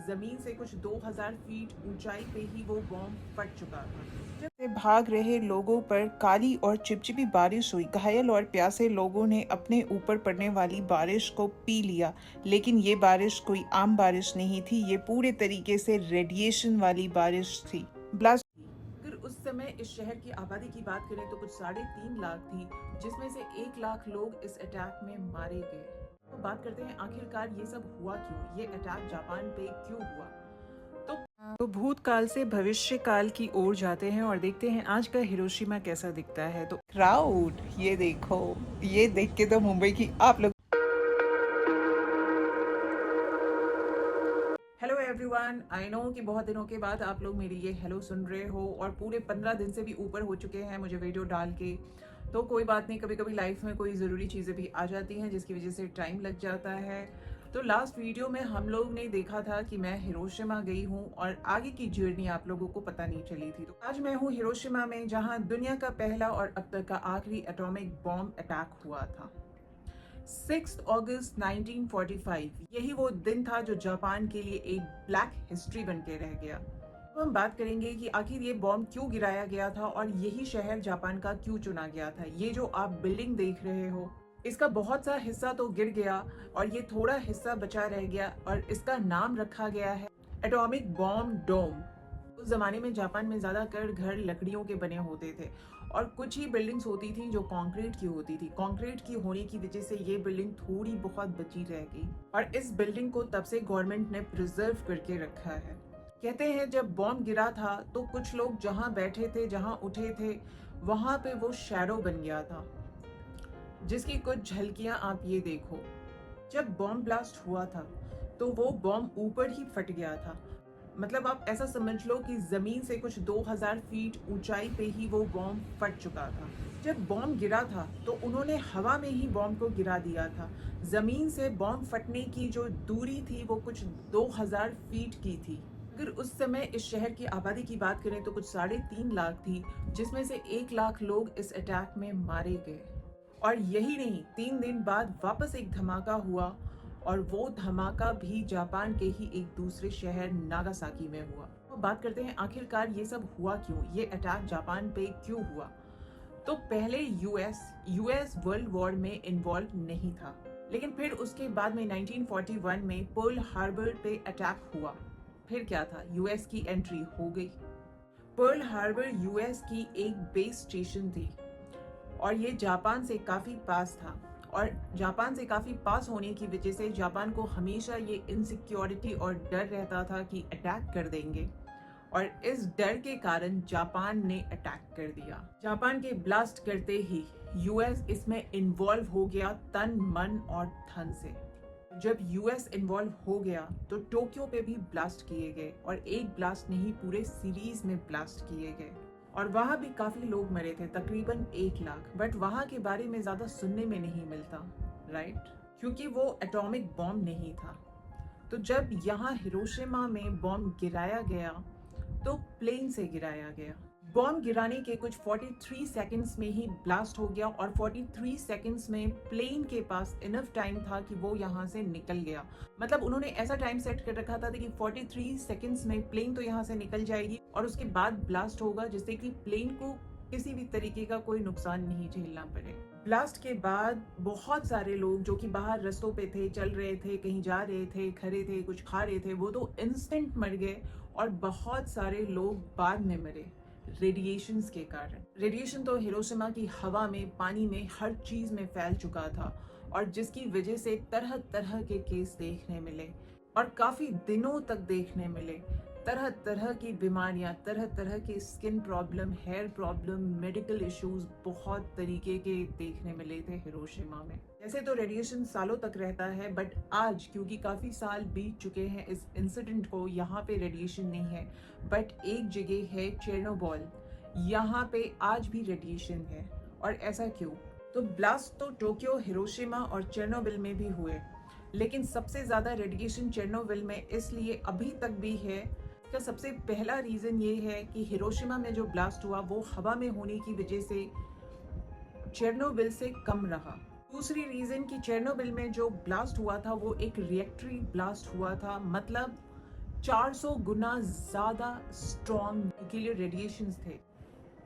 जमीन से कुछ 2000 फीट ऊंचाई पे ही वो बॉम्ब फट चुका था। जब से भाग रहे लोगों पर काली और चिपचिपी बारिश हुई। घायल और प्यासे लोगों ने अपने ऊपर पड़ने वाली बारिश को पी लिया, लेकिन ये बारिश कोई आम बारिश नहीं थी। ये पूरे तरीके से रेडिएशन वाली बारिश थी। ब्लास्ट अगर उस समय इस शहर की आबादी की बात करें तो कुछ 3.5 लाख थी, जिसमें से 1 लाख लोग इस अटैक में मारे गए। तो बात करते हैं आखिरकार ये सब हुआ क्यों, ये अटैक जापान पे क्यों हुआ। तो तो भूतकाल से भविष्य काल की ओर जाते हैं और देखते हैं आज का हिरोशिमा कैसा दिखता है। तो क्राउड ये देखो, ये देख के तो मुंबई की आप लोग हेलो एवरीवन, आई नो कि बहुत दिनों के बाद आप लोग मेरी ये हेलो सुन रहे हो और पूरे 15 दिन से भी ऊपर हो चुके हैं मुझे वीडियो डाल के। तो कोई बात नहीं, कभी कभी लाइफ में कोई ज़रूरी चीज़ें भी आ जाती हैं जिसकी वजह से टाइम लग जाता है। तो लास्ट वीडियो में हम लोग ने देखा था कि मैं हिरोशिमा गई हूँ और आगे की जर्नी आप लोगों को पता नहीं चली थी। तो आज मैं हूँ हिरोशिमा में, जहाँ दुनिया का पहला और अब तक का आखिरी एटॉमिक बॉम्ब अटैक हुआ था। 6 अगस्त 1945, यही वो दिन था जो जापान के लिए एक ब्लैक हिस्ट्री बन के रह गया। तो हम बात करेंगे कि आखिर ये बॉम्ब क्यों गिराया गया था और यही शहर जापान का क्यों चुना गया था। ये जो आप बिल्डिंग देख रहे हो, इसका बहुत सा हिस्सा तो गिर गया और ये थोड़ा हिस्सा बचा रह गया और इसका नाम रखा गया है एटॉमिक बॉम्ब डोम। उस जमाने में जापान में ज्यादातर घर लकड़ियों के बने होते थे और कुछ ही बिल्डिंग्स होती थी जो कंक्रीट की होती थी। कंक्रीट की होने की वजह से ये बिल्डिंग थोड़ी बहुत बची रह गई और इस बिल्डिंग को तब से गवर्नमेंट ने प्रिजर्व करके रखा है। कहते हैं जब बॉम्ब गिरा था तो कुछ लोग जहां बैठे थे, जहां उठे थे, वहां पे वो शैडो बन गया था, जिसकी कुछ झलकियां आप ये देखो। जब बॉम्ब ब्लास्ट हुआ था तो वो बॉम्ब ऊपर ही फट गया था। मतलब आप ऐसा समझ लो कि जमीन से कुछ 2000 फीट ऊंचाई पे ही वो बॉम्ब फट चुका था। जब बॉम्ब गिरा था तो उन्होंने हवा में ही बॉम्ब को गिरा दिया था। जमीन से बॉम्ब फटने की जो दूरी थी वो कुछ 2000 फीट की थी। अगर उस समय इस शहर की आबादी की बात करें तो कुछ 3.5 लाख थी, जिसमें से 1 लाख लोग इस अटैक में मारे गए। और यही नहीं, 3 दिन बाद वापस एक धमाका हुआ और वो धमाका भी जापान के ही एक दूसरे शहर नागासाकी में हुआ। तो बात करते हैं आखिरकार ये सब हुआ क्यों, ये अटैक जापान पे क्यों हुआ। तो पहले यूएस वर्ल्ड वॉर में इन्वॉल्व नहीं था, लेकिन फिर उसके बाद में 1941 में पर्ल हार्बर पे अटैक हुआ। फिर क्या था, यूएस की एंट्री हो गई। पर्ल हार्बर यूएस की एक बेस स्टेशन थी और ये जापान से काफी पास था। और जापान से काफी पास होने की वजह से जापान को हमेशा ये इनसिक्योरिटी और डर रहता था कि अटैक कर देंगे, और इस डर के कारण जापान ने अटैक कर दिया। जापान के ब्लास्ट करते ही यूएस इसमें इन्वॉल्व हो गया तन मन और धन से। जब यूएस इन्वॉल्व हो गया तो टोक्यो पे भी ब्लास्ट किए गए, और एक ब्लास्ट नहीं, पूरे सीरीज में ब्लास्ट किए गए और वहां भी काफी लोग मरे थे, तकरीबन 1 लाख। बट वहां के बारे में ज्यादा सुनने में नहीं मिलता, राइट, क्योंकि वो एटॉमिक बॉम्ब नहीं था। तो जब यहाँ हिरोशिमा में बॉम्ब गिराया गया तो प्लेन से गिराया गया। बॉम्ब गिराने के कुछ 43 सेकंड्स में ही ब्लास्ट हो गया और 43 सेकंड्स में प्लेन के पास इनफ टाइम था कि वो यहाँ से निकल गया। मतलब उन्होंने ऐसा टाइम सेट कर रखा था कि 43 सेकंड्स में प्लेन तो यहाँ से निकल जाएगी और उसके बाद ब्लास्ट होगा, जिससे कि प्लेन को किसी भी तरीके का कोई नुकसान नहीं झेलना पड़े। ब्लास्ट के बाद बहुत सारे लोग जो कि बाहर रस्तों पे थे, चल रहे थे, कहीं जा रहे थे, खड़े थे, कुछ खा रहे थे, वो तो इंस्टेंट मर गए और बहुत सारे लोग बाद में मरे रेडिएशंस के कारण। रेडिएशन तो हिरोशिमा की हवा में, पानी में, हर चीज में फैल चुका था और जिसकी वजह से तरह तरह के केस देखने मिले और काफी दिनों तक देखने मिले। तरह तरह की बीमारियां, तरह तरह के skin problem, hair problem, medical issues बहुत तरीके के देखने मिले थे हिरोशिमा में। जैसे तो रेडिएशन सालों तक रहता है, बट आज क्योंकि काफी साल बीत चुके हैं इस इंसिडेंट को, यहाँ पे रेडिएशन नहीं है। बट एक जगह है चेर्नोबिल, यहाँ पे आज भी रेडिएशन है। और ऐसा क्यों? तो ब्लास्ट तो टोक्यो, हिरोशिमा और चेर्नोबिल में भी हुए, लेकिन सबसे ज्यादा रेडिएशन चेर्नोबिल में इसलिए अभी तक भी है। इसका सबसे पहला रीजन ये है कि हिरोशिमा में जो ब्लास्ट हुआ वो हवा में होने की वजह से चेर्नोबिल से कम रहा। दूसरी रीजन कि चेर्नोबिल में जो ब्लास्ट हुआ था वो एक रिएक्टरी ब्लास्ट हुआ था, मतलब 400 गुना ज्यादा स्ट्रॉन्ग न्यूक्लियर रेडिएशंस थे।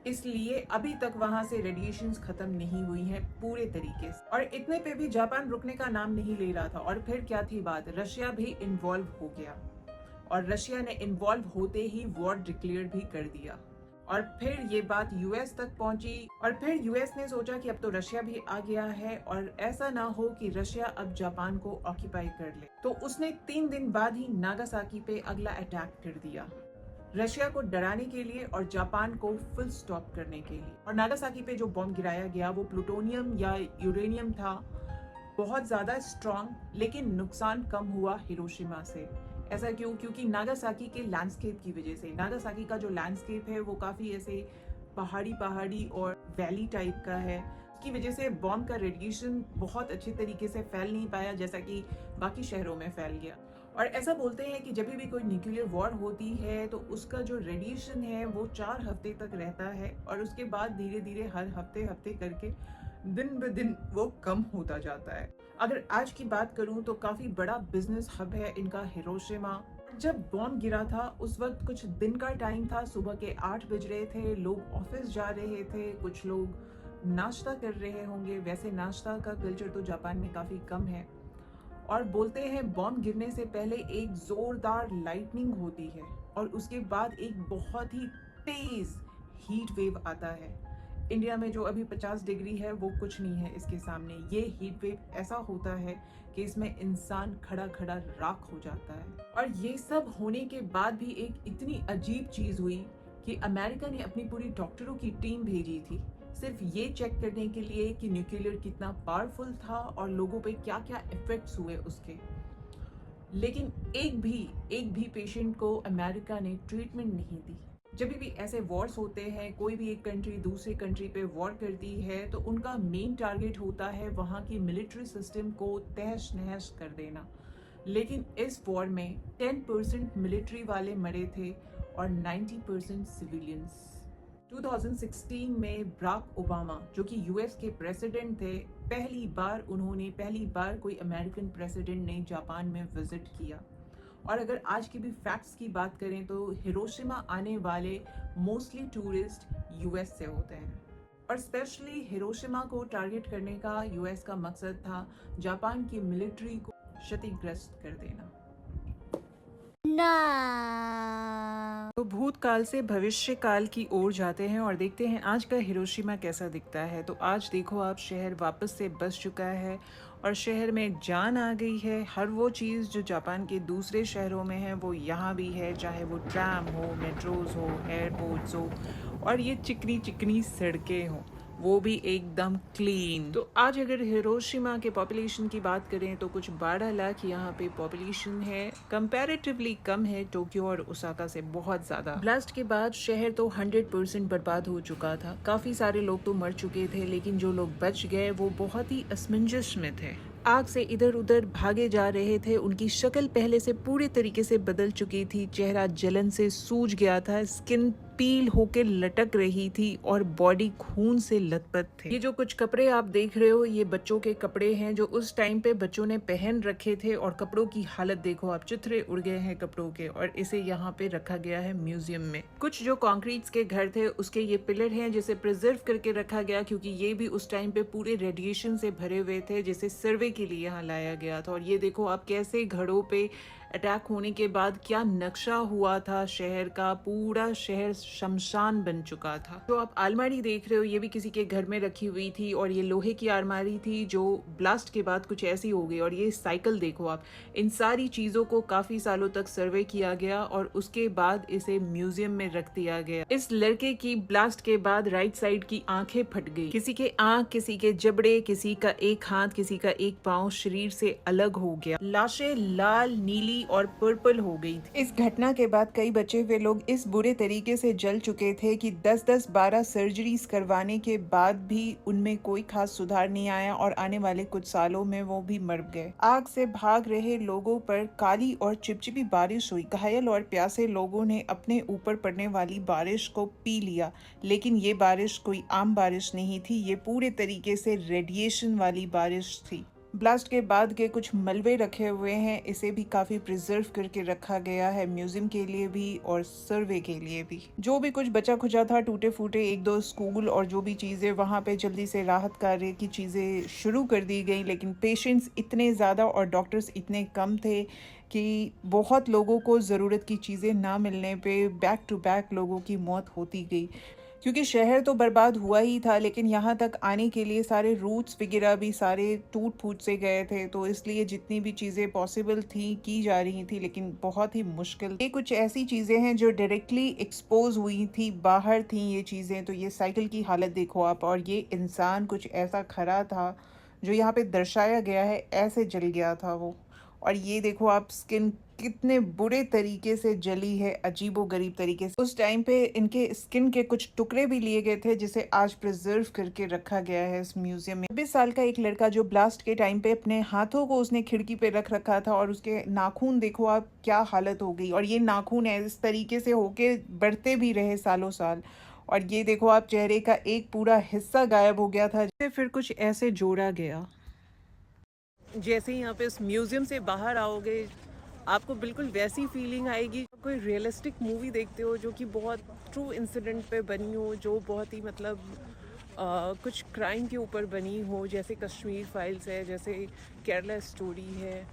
इसलिए अभी तक वहां से रेडिएशंस खत्म नहीं हुई हैं पूरे तरीके से। और इतने पे भी जापान रुकने का नाम नहीं ले रहा था। और फिर क्या थी बात, रशिया भी इन्वॉल्व हो गया और रशिया ने इन्वॉल्व होते ही वॉर डिक्लेयर भी कर दिया। और फिर ये बात यूएस तक पहुंची और फिर यूएस ने सोचा कि अब तो रशिया भी आ गया है और ऐसा ना हो कि रशिया अब जापान को ऑक्यूपाई कर ले। तो उसने 3 दिन बाद ही नागासाकी पे अगला अटैक कर दिया, रशिया को डराने के लिए और जापान को फुल स्टॉप करने के लिए। और नागासाकी पे जो बॉम्ब गिराया गया वो प्लूटोनियम या यूरेनियम था, बहुत ज्यादा स्ट्रॉन्ग, लेकिन नुकसान कम हुआ हिरोशिमा से। ऐसा क्यों? क्योंकि नागासाकी के लैंडस्केप की वजह से। नागासाकी का जो लैंडस्केप है वो काफी ऐसे पहाड़ी और वैली टाइप का है, उसकी वजह से बॉम्ब का रेडिएशन बहुत अच्छे तरीके से फैल नहीं पाया जैसा कि बाकी शहरों में फैल गया। और ऐसा बोलते हैं कि जब भी कोई न्यूक्लियर वॉर होती है तो उसका जो रेडिएशन है वो 4 हफ्ते तक रहता है और उसके बाद धीरे धीरे हर हफ्ते करके दिन ब दिन वो कम होता जाता है। अगर आज की बात करूं तो काफी बड़ा बिजनेस हब है इनका हिरोशिमा। जब बॉम्ब गिरा था उस वक्त कुछ दिन का टाइम था, सुबह के 8 बज रहे थे, लोग ऑफिस जा रहे थे, कुछ लोग नाश्ता कर रहे होंगे। वैसे नाश्ता का कल्चर तो जापान में काफी कम है। और बोलते हैं बॉम्ब गिरने से पहले एक जोरदार लाइटनिंग होती है और उसके बाद एक बहुत ही तेज हीट वेव आता है। इंडिया में जो अभी 50 डिग्री है वो कुछ नहीं है इसके सामने। ये हीट वेव ऐसा होता है कि इसमें इंसान खड़ा राख हो जाता है। और ये सब होने के बाद भी एक इतनी अजीब चीज हुई कि अमेरिका ने अपनी पूरी डॉक्टरों की टीम भेजी थी सिर्फ ये चेक करने के लिए कि न्यूक्लियर कितना पावरफुल था और लोगों पे क्या क्या इफेक्ट्स हुए उसके। लेकिन एक भी पेशेंट को अमेरिका ने ट्रीटमेंट नहीं दी। जब भी ऐसे वॉर्स होते हैं, कोई भी एक कंट्री दूसरी कंट्री पे वॉर करती है तो उनका मेन टारगेट होता है वहाँ की मिलिट्री सिस्टम को तहस नहस कर देना। लेकिन इस वॉर में 10% मिलिट्री वाले मरे थे और 90% सिविलियंस। 2016 में बराक ओबामा जो कि यूएस के प्रेसिडेंट थे, पहली बार कोई अमेरिकन प्रेसिडेंट ने जापान में विजिट किया। और अगर आज की भी फैक्ट्स की बात करें तो हिरोशिमा आने वाले मोस्टली टूरिस्ट यूएस से होते हैं और स्पेशली हिरोशिमा को टारगेट करने का यूएस का मकसद था जापान की मिलिट्री को क्षतिग्रस्त कर देना। तो भूतकाल से भविष्य काल की ओर जाते हैं और देखते हैं आज का हिरोशिमा कैसा दिखता है। तो आज देखो आप, शहर वापस से बस चुका है और शहर में जान आ गई है। हर वो चीज़ जो जापान के दूसरे शहरों में है वो यहाँ भी है, चाहे वो ट्रैम हो, मेट्रोज हो, एयरपोर्ट्स हो और ये चिकनी सड़कें हों, वो भी एकदम क्लीन। तो आज अगर हिरोशिमा के पॉपुलेशन की बात करें तो कुछ 12 लाख यहाँ पे पॉपुलेशन है, कंपैरेटिवली कम है टोक्यो और ओसाका से बहुत ज़्यादा। ब्लास्ट के बाद शहर तो 100% बर्बाद हो चुका था। काफ़ी सारे लोग तो मर चुके थे, लेकिन जो लोग बच गए वो बहुत ही असमंजस में थे। आग से इधर उधर भागे जा रहे थे। उनकी शक्ल पहले से पूरे तरीके से बदल चुकी थी, चेहरा जलन से सूज गया था, स्किन पील होकर लटक रही थी और बॉडी खून से लथपथ थे। ये जो कुछ कपड़े आप देख रहे हो ये बच्चों के कपड़े हैं जो उस टाइम पे बच्चों ने पहन रखे थे और कपड़ों की हालत देखो आप, चिथड़े उड़ गए हैं कपड़ों के और इसे यहाँ पे रखा गया है म्यूजियम में। कुछ जो कॉन्क्रीट्स के घर थे उसके ये पिलर हैं जिसे प्रिजर्व करके रखा गया क्योंकि ये भी उस टाइम पे पूरे रेडिएशन से भरे हुए थे जिसे सर्वे के लिए यहाँ लाया गया था। और ये देखो आप कैसे घरों पे अटैक होने के बाद क्या नक्शा हुआ था शहर का, पूरा शहर शमशान बन चुका था। जो आप अलमारी देख रहे हो ये भी किसी के घर में रखी हुई थी और ये लोहे की अलमारी थी जो ब्लास्ट के बाद कुछ ऐसी हो गई। और ये साइकिल देखो आप, इन सारी चीजों को काफी सालों तक सर्वे किया गया और उसके बाद इसे म्यूजियम में रख दिया गया। इस लड़के की ब्लास्ट के बाद राइट साइड की आंखें फट गई, किसी के आंख, किसी के जबड़े, किसी का एक हाथ, किसी का एक पाँव शरीर से अलग हो गया। लाशें लाल, नीली और पर्पल हो गई थी। इस घटना के बाद कई बचे हुए लोग इस बुरे तरीके से जल चुके थे कि 10-12 सर्जरीज करवाने के बाद भी उनमें कोई खास सुधार नहीं आया और आने वाले कुछ सालों में वो भी मर गए। आग से भाग रहे लोगों पर काली और चिपचिपी बारिश हुई। घायल और प्यासे लोगों ने अपने ऊपर पड़ने वाली बारिश को पी लिया, लेकिन ये बारिश कोई आम बारिश नहीं थी, ये पूरे तरीके से रेडिएशन वाली बारिश थी। ब्लास्ट के बाद के कुछ मलबे रखे हुए हैं, इसे भी काफ़ी प्रिजर्व करके रखा गया है म्यूज़ियम के लिए भी और सर्वे के लिए भी। जो भी कुछ बचा खुचा था, टूटे फूटे एक दो स्कूल और जो भी चीज़ें, वहाँ पे जल्दी से राहत कार्य की चीज़ें शुरू कर दी गई, लेकिन पेशेंट्स इतने ज़्यादा और डॉक्टर्स इतने कम थे कि बहुत लोगों को ज़रूरत की चीज़ें ना मिलने पे बैक टू बैक लोगों की मौत होती गई। क्योंकि शहर तो बर्बाद हुआ ही था, लेकिन यहाँ तक आने के लिए सारे रूट्स वगैरह भी सारे टूट फूट से गए थे, तो इसलिए जितनी भी चीज़ें पॉसिबल थी की जा रही थी, लेकिन बहुत ही मुश्किल। ये कुछ ऐसी चीज़ें हैं जो डायरेक्टली एक्सपोज हुई थी, बाहर थी ये चीज़ें। तो ये साइकिल की हालत देखो आप, और ये इंसान कुछ ऐसा खड़ा था जो यहाँ पे दर्शाया गया है, ऐसे जल गया था वो। और ये देखो आप, स्किन कितने बुरे तरीके से जली है, अजीबो गरीब तरीके से। उस टाइम पे इनके स्किन के कुछ टुकड़े भी लिए गए थे, जिसे आज प्रिजर्व करके रखा गया है इस म्यूजियम में। 20 साल का एक लड़का जो ब्लास्ट के टाइम पे अपने हाथों को उसने खिड़की पे रख रखा था, और उसके नाखून देखो आप क्या हालत हो गई। और ये नाखून है इस तरीके से होके बढ़ते भी रहे सालों साल। और ये देखो आप, चेहरे का एक पूरा हिस्सा गायब हो गया था, जिसे फिर कुछ ऐसे जोड़ा गया। जैसे ही यहाँ पे इस म्यूज़ियम से बाहर आओगे, आपको बिल्कुल वैसी फीलिंग आएगी, कोई रियलिस्टिक मूवी देखते हो जो कि बहुत ट्रू इंसिडेंट पे बनी हो, जो बहुत ही मतलब कुछ क्राइम के ऊपर बनी हो, जैसे कश्मीर फाइल्स है, जैसे केरला स्टोरी है।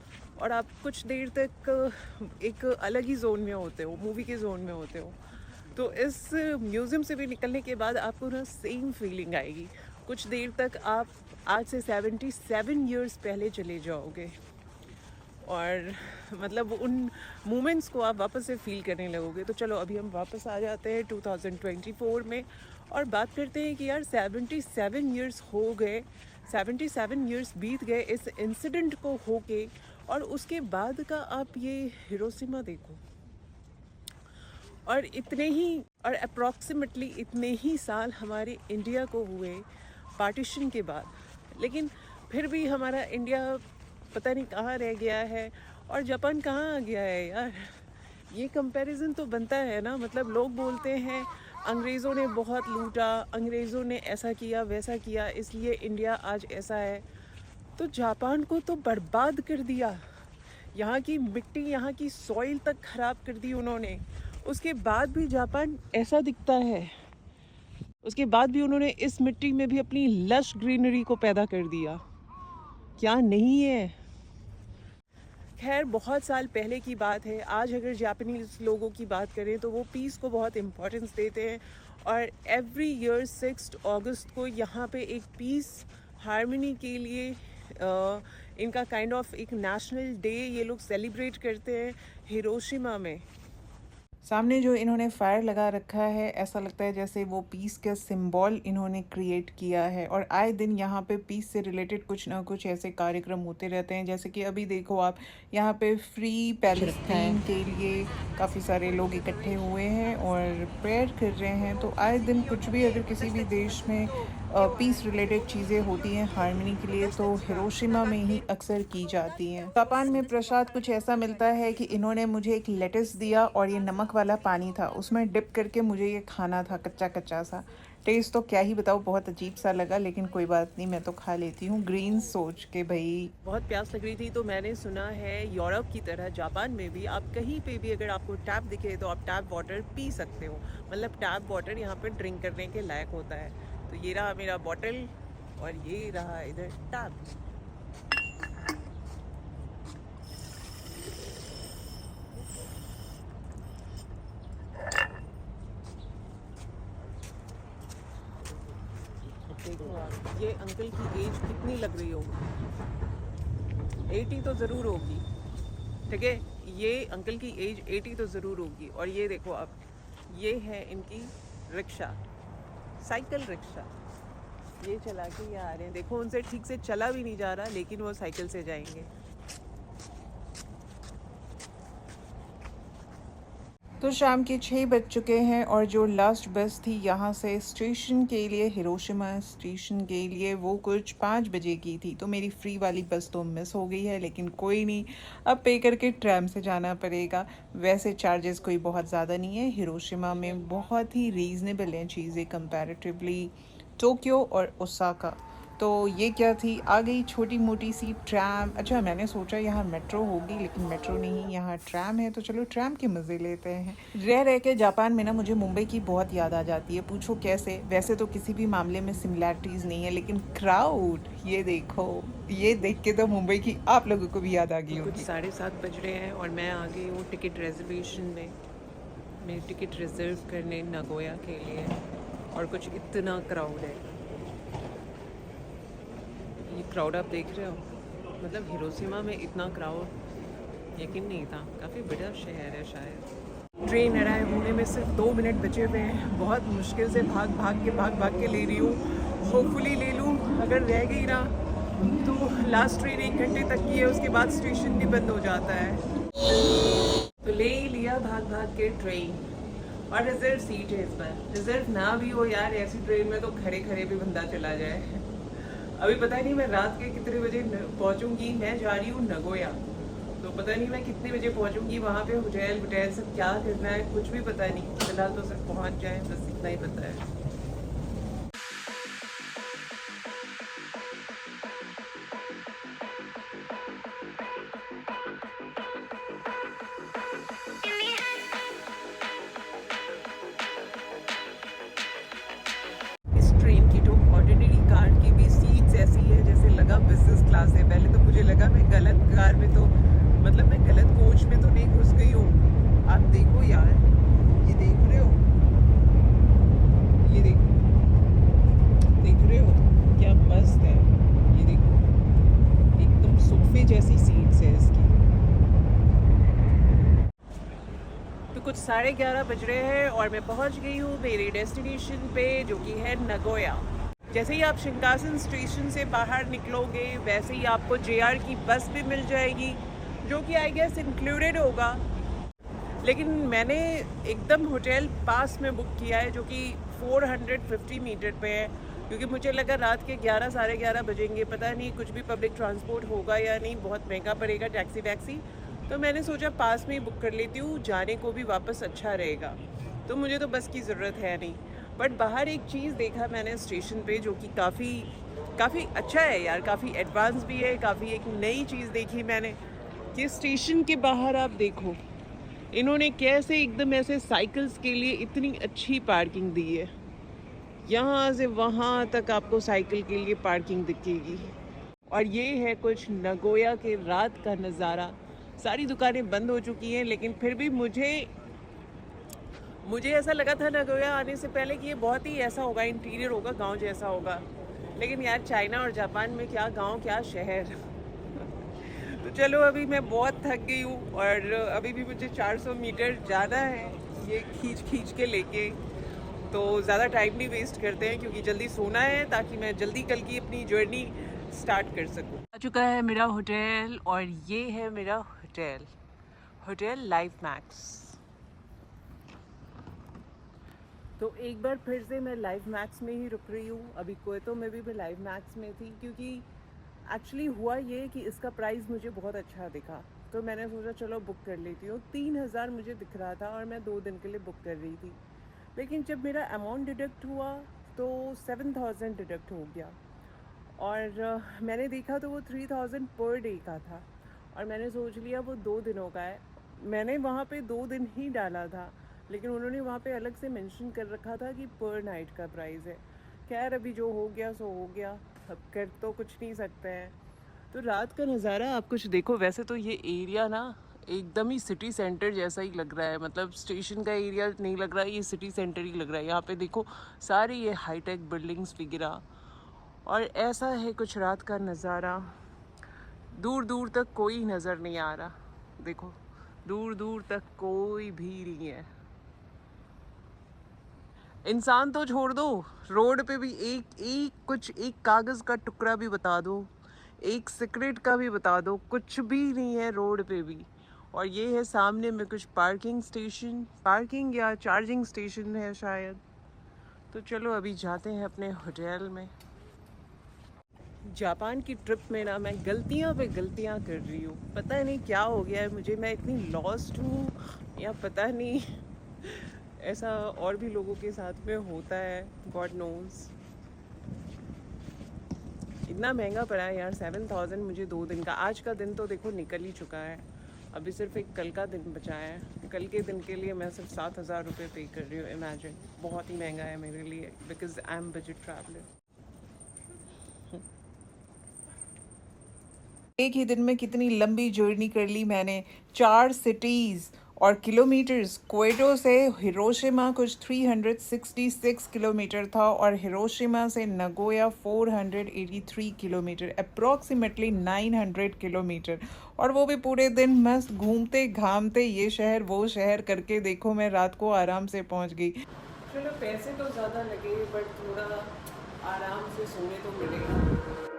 और आप कुछ देर तक एक अलग ही जोन में होते हो, मूवी के जोन में होते हो। तो इस म्यूज़ियम से भी निकलने के बाद आपको ना सेम फीलिंग आएगी। कुछ देर तक आप आज से 77 ईयर्स पहले चले जाओगे, और मतलब उन मोमेंट्स को आप वापस से फील करने लगोगे। तो चलो अभी हम वापस आ जाते हैं 2024 में, और बात करते हैं कि यार 77 ईयर्स हो गए, 77 ईयर्स बीत गए इस इंसिडेंट को होके, और उसके बाद का आप ये हिरोशिमा देखो। और इतने ही, और अप्रॉक्सीमेटली इतने ही साल हमारे इंडिया को हुए पार्टीशन के बाद, लेकिन फिर भी हमारा इंडिया पता नहीं कहाँ रह गया है और जापान कहाँ आ गया है यार। ये कंपैरिजन तो बनता है ना। मतलब लोग बोलते हैं अंग्रेज़ों ने बहुत लूटा, अंग्रेज़ों ने ऐसा किया वैसा किया, इसलिए इंडिया आज ऐसा है। तो जापान को तो बर्बाद कर दिया, यहाँ की मिट्टी, यहाँ की सॉइल तक ख़राब कर दी उन्होंने। उसके बाद भी जापान ऐसा दिखता है, उसके बाद भी उन्होंने इस मिट्टी में भी अपनी लश ग्रीनरी को पैदा कर दिया। क्या नहीं है। खैर बहुत साल पहले की बात है। आज अगर जापानीज लोगों की बात करें तो वो पीस को बहुत इम्पोर्टेंस देते हैं, और एवरी ईयर 6 अगस्त को यहाँ पे एक पीस हार्मनी के लिए इनका काइंड ऑफ एक नेशनल डे ये लोग सेलिब्रेट करते हैं हिरोशिमा में। सामने जो इन्होंने फायर लगा रखा है, ऐसा लगता है जैसे वो पीस का सिंबल इन्होंने क्रिएट किया है। और आए दिन यहाँ पे पीस से रिलेटेड कुछ ना कुछ ऐसे कार्यक्रम होते रहते हैं। जैसे कि अभी देखो आप, यहाँ पे फ्री पैलेस्टाइन के लिए काफ़ी सारे लोग इकट्ठे हुए हैं और प्रेयर कर रहे हैं। तो आए दिन कुछ भी अगर किसी भी देश में पीस रिलेटेड चीज़ें होती हैं हार्मनी के लिए, तो हिरोशिमा में ही अक्सर की जाती हैं। जापान में प्रसाद कुछ ऐसा मिलता है कि इन्होंने मुझे एक लेटस दिया, और ये नमक वाला पानी था, उसमें डिप करके मुझे ये खाना था, कच्चा कच्चा सा। टेस्ट तो क्या ही बताऊँ, बहुत अजीब सा लगा, लेकिन कोई बात नहीं, मैं तो खा लेती हूँ ग्रीन सोच के भाई। बहुत प्यास लग रही थी, तो मैंने सुना है यूरोप की तरह जापान में भी आप कहीं पे भी अगर आपको टैप दिखे तो आप टैप वाटर पी सकते हो। मतलब टैप वाटर यहाँ पे ड्रिंक करने के लायक होता है। तो ये रहा मेरा बॉटल, और ये रहा इधर टैप। देखो आप, ये अंकल की एज कितनी लग रही होगी? 80 तो ज़रूर होगी, ठीक है। ये अंकल की एज 80 तो ज़रूर होगी। और ये देखो आप, ये है इनकी रिक्शा, साइकिल रिक्शा। ये चला के ये आ रहे हैं। देखो उनसे ठीक से चला भी नहीं जा रहा, लेकिन वो साइकिल से जाएंगे। तो शाम के 6 बज चुके हैं, और जो लास्ट बस थी यहाँ से स्टेशन के लिए, हिरोशिमा स्टेशन के लिए, वो कुछ 5 बजे की थी। तो मेरी फ्री वाली बस तो मिस हो गई है, लेकिन कोई नहीं, अब पे करके ट्रैम से जाना पड़ेगा। वैसे चार्जेस कोई बहुत ज़्यादा नहीं है, हिरोशिमा में बहुत ही रीज़नेबल हैं चीज़ें कंपैरेटिवली टोक्यो और ओसाका। तो ये क्या थी, आ गई छोटी मोटी सी ट्रैम। अच्छा, मैंने सोचा यहाँ मेट्रो होगी, लेकिन मेट्रो नहीं, यहाँ ट्रैम है। तो चलो ट्रैम के मज़े लेते हैं। रह के जापान में ना मुझे मुंबई की बहुत याद आ जाती है। पूछो कैसे? वैसे तो किसी भी मामले में सिमिलैरिटीज़ नहीं है, लेकिन क्राउड, ये देखो, ये देख के तो मुंबई की आप लोगों को भी याद आ गई कुछ होगी। 7:30 बज रहे हैं और मैं आ गई हूँ टिकट रिजर्वेशन में। मेरी टिकट रिजर्व करने नगोया के लिए, और कुछ इतना क्राउड है। ये क्राउड आप देख रहे हो, मतलब हिरोशिमा में इतना क्राउड यकीन नहीं था। काफ़ी बड़ा शहर है शायद। ट्रेन अराइव होने में सिर्फ 2 मिनट बचे हुए हैं। बहुत मुश्किल से भाग भाग के ले रही हूँ। होपफुली ले लूँ। अगर रह गई ना तो लास्ट ट्रेन 1 घंटे तक की है, उसके बाद स्टेशन भी बंद हो जाता है। तो ले ही लिया भाग के ट्रेन, और रिजर्व सीट है इस बार। रिजर्व ना भी हो यार, ऐसी ट्रेन में तो खड़े भी बंदा चला जाए। अभी पता नहीं मैं रात के कितने बजे पहुंचूंगी। मैं जा रही हूँ नगोया, तो पता नहीं मैं कितने बजे पहुंचूंगी वहाँ पे। होटल सब क्या करना है कुछ भी पता नहीं। फिलहाल तो सिर्फ पहुँच जाए, बस इतना ही पता है। इस ट्रेन की तो ऑर्डिनरी कार की भी सीट्स ऐसी है जैसे लगा बिजनेस क्लास है। पहले तो मुझे लगा मैं गलत कार में, तो मतलब मैं गलत कोच में तो नहीं घुस गई हूँ। आप देखो यार, ये देख रहे हो, ये देखो, देख रहे हो क्या मस्त है। ये देखो, एकदम सोफे जैसी सीट्स है इसकी। तो कुछ 11:30 बज रहे हैं और मैं पहुंच गई हूँ मेरी डेस्टिनेशन पे, जो कि है नगोया। जैसे ही आप शिंकानसेन स्टेशन से बाहर निकलोगे, वैसे ही आपको JR की बस भी मिल जाएगी, जो कि आई गेस इंक्लूडेड होगा। लेकिन मैंने एकदम होटल पास में बुक किया है, जो कि 450 मीटर पे है, क्योंकि मुझे लगा रात के 11 साढ़े 11 बजेंगे, पता नहीं कुछ भी पब्लिक ट्रांसपोर्ट होगा या नहीं, बहुत महंगा पड़ेगा टैक्सी। तो मैंने सोचा पास में ही बुक कर लेती हूँ, जाने को भी वापस अच्छा रहेगा। तो मुझे तो बस की ज़रूरत है नहीं। बट बाहर एक चीज़ देखा मैंने स्टेशन पे, जो कि काफ़ी अच्छा है यार, काफ़ी एडवांस भी है। काफ़ी एक नई चीज़ देखी मैंने कि स्टेशन के बाहर आप देखो, इन्होंने कैसे एकदम ऐसे साइकिल्स के लिए इतनी अच्छी पार्किंग दी है। यहाँ से वहाँ तक आपको साइकिल के लिए पार्किंग दिखेगी। और ये है कुछ नगोया के रात का नज़ारा। सारी दुकानें बंद हो चुकी हैं, लेकिन फिर भी मुझे ऐसा लगा था नगोया आने से पहले कि ये बहुत ही ऐसा होगा, इंटीरियर होगा, गांव जैसा होगा। लेकिन यार चाइना और जापान में क्या गांव क्या शहर। तो चलो, अभी मैं बहुत थक गई हूँ और अभी भी मुझे 400 मीटर जाना है ये खींच के लेके। तो ज़्यादा टाइम नहीं वेस्ट करते हैं, क्योंकि जल्दी सोना है, ताकि मैं जल्दी कल की अपनी जर्नी स्टार्ट कर सकूँ। आ चुका है मेरा होटल, और ये है मेरा होटल लाइफ मैक्स। तो एक बार फिर से मैं लाइफ मैक्स में ही रुक रही हूँ। अभी कोयतो में भी मैं लाइफ मैक्स में थी, क्योंकि एक्चुअली हुआ ये कि इसका प्राइस मुझे बहुत अच्छा दिखा, तो मैंने सोचा चलो बुक कर लेती हूँ। 3000 मुझे दिख रहा था और मैं 2 दिन के लिए बुक कर रही थी। लेकिन जब मेरा अमाउंट डिडक्ट हुआ तो 7000 डिडक्ट हो गया, और मैंने देखा तो वो 3000 पर डे का था, और मैंने सोच लिया वो 2 दिनों का है। मैंने वहाँ पे 2 दिन ही डाला था, लेकिन उन्होंने वहाँ पे अलग से मेंशन कर रखा था कि पर नाइट का प्राइस है। खैर, अभी जो हो गया सो हो गया, अब कर तो कुछ नहीं सकते हैं। तो रात का नज़ारा आप कुछ देखो। वैसे तो ये एरिया ना एकदम ही सिटी सेंटर जैसा ही लग रहा है, मतलब स्टेशन का एरिया नहीं लग रहा है, ये सिटी सेंटर ही लग रहा है। यहाँ पे देखो सारी ये हाईटेक बिल्डिंग्स वगैरह, और ऐसा है कुछ रात का नज़ारा। दूर दूर तक कोई नज़र नहीं आ रहा, देखो दूर दूर तक कोई भी नहीं है। इंसान तो छोड़ दो, रोड पे भी एक कागज़ का टुकड़ा भी बता दो, एक सिगरेट का भी बता दो, कुछ भी नहीं है रोड पे भी। और ये है सामने में कुछ पार्किंग या चार्जिंग स्टेशन है शायद। तो चलो अभी जाते हैं अपने होटल में। जापान की ट्रिप में ना मैं गलतियाँ पे गलतियाँ कर रही हूँ, पता नहीं क्या हो गया है मुझे। मैं इतनी लॉस्ट हूँ या पता नहीं ऐसा और भी लोगों के साथ में होता है, गॉड नोज। इतना महंगा पड़ा है यार, 7000 मुझे 2 दिन का। आज का दिन तो देखो निकल ही चुका है, अभी सिर्फ एक कल का दिन बचा है। कल के दिन के लिए मैं सिर्फ 7000 रुपये पे कर रही हूँ। इमेजिन, बहुत ही महंगा है मेरे लिए, because I am budget traveller. एक ही दिन में कितनी लंबी जर्नी कर ली मैंने, 4 सिटीज़ और किलोमीटर्स। क्वेटो से हिरोशिमा कुछ 366 किलोमीटर था और हिरोशिमा से नगोया 483 किलोमीटर, अप्रॉक्सीमेटली 900 किलोमीटर। और वो भी पूरे दिन मस्त घूमते घामते ये शहर वो शहर करके देखो मैं रात को आराम से पहुंच गई। चलो पैसे तो ज़्यादा लगे, बट थोड़ा आराम से सोने तो मिलेगा।